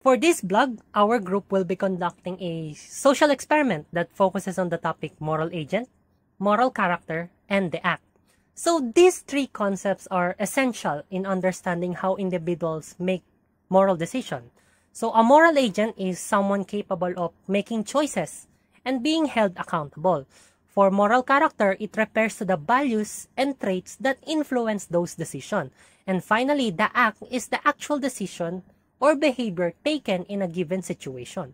For this blog, our group will be conducting a social experiment that focuses on the topic moral agent, moral character, and the act. So these three concepts are essential in understanding how individuals make moral decisions. So a moral agent is someone capable of making choices and being held accountable. For moral character, it refers to the values and traits that influence those decisions. And finally, the act is the actual decision or behavior taken in a given situation.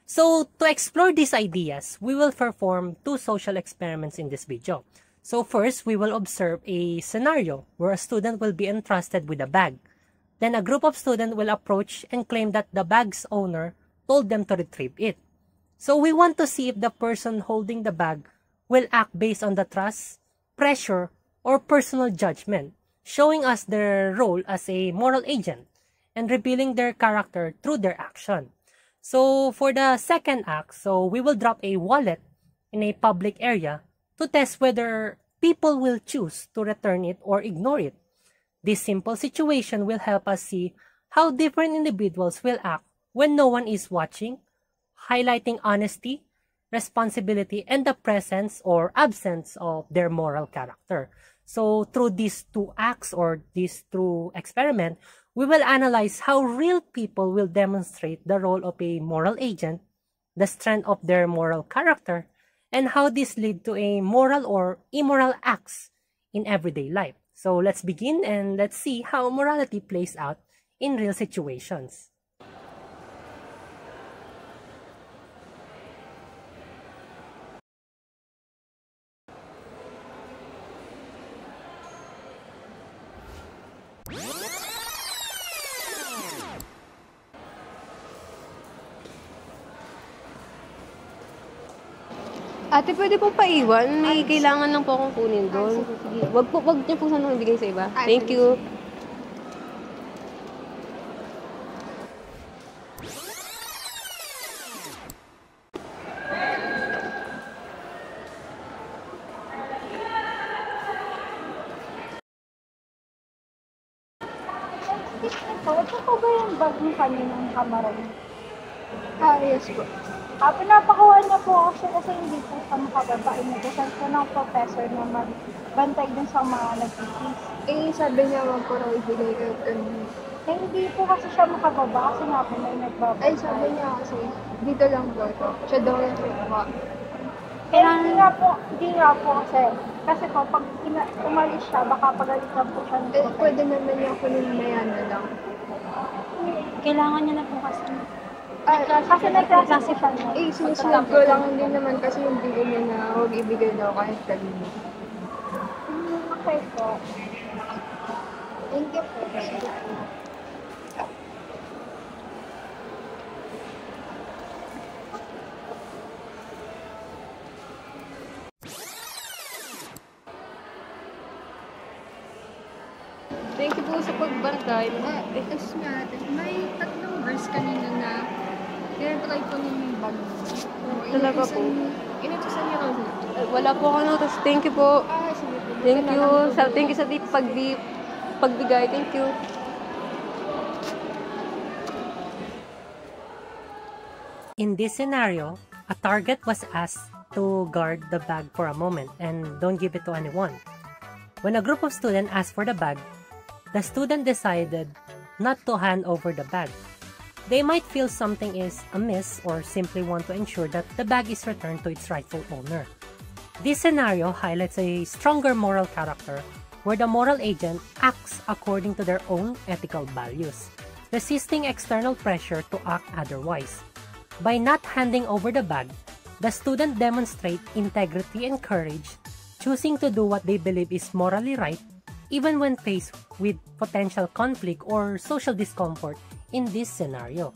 So to explore these ideas, we will perform two social experiments in this video. So first, we will observe a scenario where a student will be entrusted with a bag. Then a group of students will approach and claim that the bag's owner told them to retrieve it. So we want to see if the person holding the bag will act based on the trust, pressure, or personal judgment, showing us their role as a moral agent and revealing their character through their action. So for the second act, we will drop a wallet in a public area to test whether people will choose to return it or ignore it. This simple situation will help us see how different individuals will act when no one is watching, highlighting honesty, responsibility, and the presence or absence of their moral character. So through these two acts or this two experiment, we will analyze how real people will demonstrate the role of a moral agent, the strength of their moral character, and how this lead to a moral or immoral acts in everyday life. So let's begin and let's see how morality plays out in real situations. Ate, pwede po paiwan? May kailangan lang po akong kunin doon. Sige. Wag niyo po sana ibigay sa iba. Thank you. Ito po ba yung bag mo kaninang kamaran? Yes po. Pinapakuha niya po kasi hindi po sa makababain niya. Kasi po ng professor na magbantay dun sa mga nagtitis. Sabi niya wag ko raw ibigay kayo kanina. Hindi po kasi siya makababa kasi nga po may nagbabantay. Sabi niya kasi dito lang po ito. Siya daw yung kukuha. Hindi nga po kasi. Kasi po, pag umalis siya, baka pagalitan po siya. Pwede naman niya kunin na lang. Kailangan niya na po kasi. Kasi nag-klase siya na. Sinusunod ko lang din naman kasi yung bigay niya na huwag ibigay daw kahit kanina. Okay po. Thank you po. Thank you po sa pagbantay. Yes nga ate. May tatlong verse kanina na try po ninyo yung bag. Talaga po? Inutusan niyo lang. Wala po ako notice. Thank you po. Sige po. Thank you. Thank you sa pagbigay. Thank you. In this scenario, a target was asked to guard the bag for a moment and don't give it to anyone. When a group of students asked for the bag, the student decided not to hand over the bag. They might feel something is amiss or simply want to ensure that the bag is returned to its rightful owner. This scenario highlights a stronger moral character where the moral agent acts according to their own ethical values, resisting external pressure to act otherwise. By not handing over the bag, the student demonstrates integrity and courage, choosing to do what they believe is morally right even when faced with potential conflict or social discomfort in this scenario.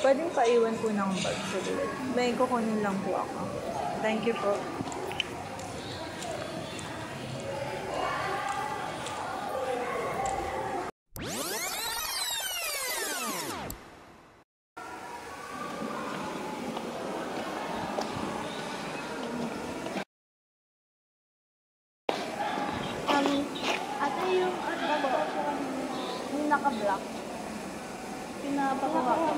Pwedeng paiwan po ng bag sa dulo. May kukunin lang po ako. Thank you po. Ate, yung yung naka-block, pinapakuha ko.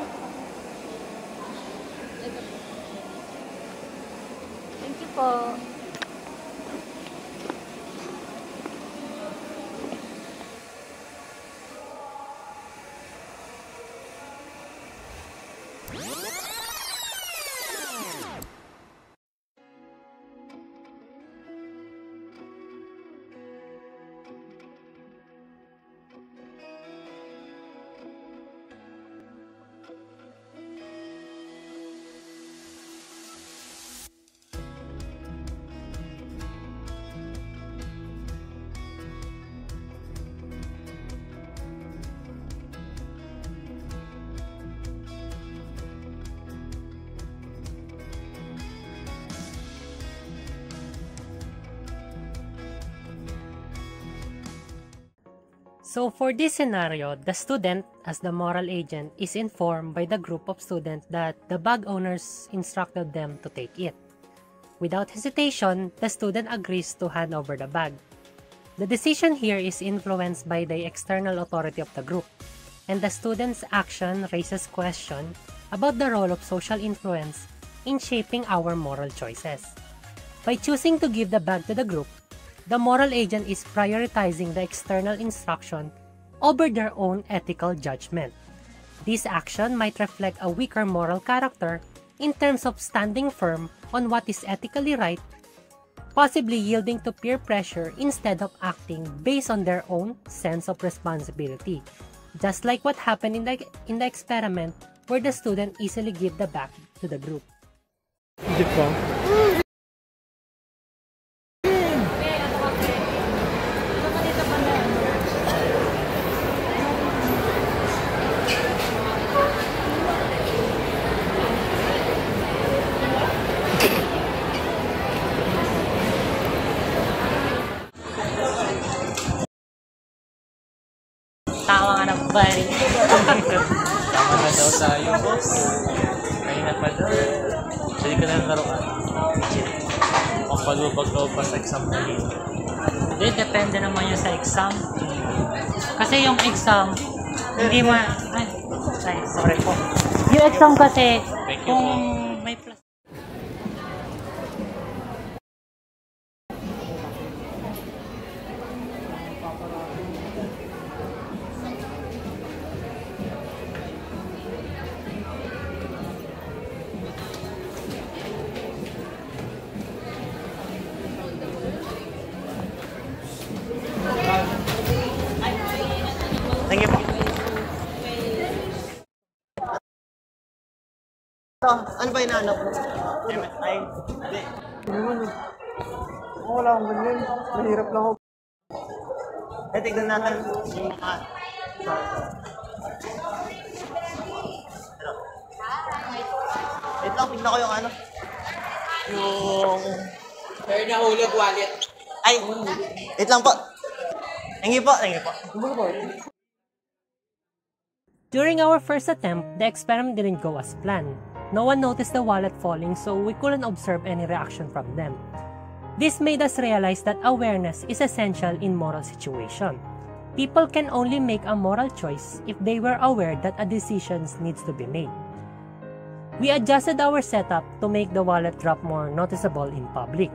Thank you po. So for this scenario, the student, as the moral agent, is informed by the group of students that the bag owners instructed them to take it. Without hesitation, the student agrees to hand over the bag. The decision here is influenced by the external authority of the group, and the student's action raises question about the role of social influence in shaping our moral choices. By choosing to give the bag to the group, the moral agent is prioritizing the external instruction over their own ethical judgment. This action might reflect a weaker moral character in terms of standing firm on what is ethically right, possibly yielding to peer pressure instead of acting based on their own sense of responsibility, just like what happened in the experiment where the student easily gave the bag to the group. Tawa nga ng bari. Tama na daw tayo, boss. Kanina pa daw. Sige ka na laruan. Pampalubag daw pa sa exam na yun. Hindi, depende naman yun sa exam. Kasi yung exam, hindi ay, sorry po. Yung exam kasi, kung may plus. Thank you po. Ano ba inaanap mo? Ay, hindi. Wala akong ganyan. Mahirap lang ako. Tignan natin yung mga... Wait lang, tignan ko yung ano. Yung... Kaya nahulog wallet. Ay, wait lang po. Thank you po, thank you po. During our first attempt, the experiment didn't go as planned. No one noticed the wallet falling, so we couldn't observe any reaction from them. This made us realize that awareness is essential in moral situation. People can only make a moral choice if they were aware that a decision needs to be made. We adjusted our setup to make the wallet drop more noticeable in public.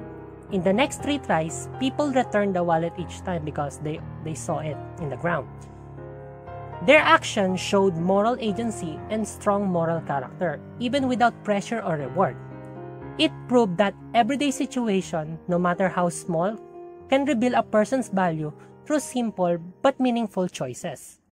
In the next 3 tries, people returned the wallet each time because they saw it in the ground. Their action showed moral agency and strong moral character, even without pressure or reward. It proved that everyday situation, no matter how small, can reveal a person's value through simple but meaningful choices.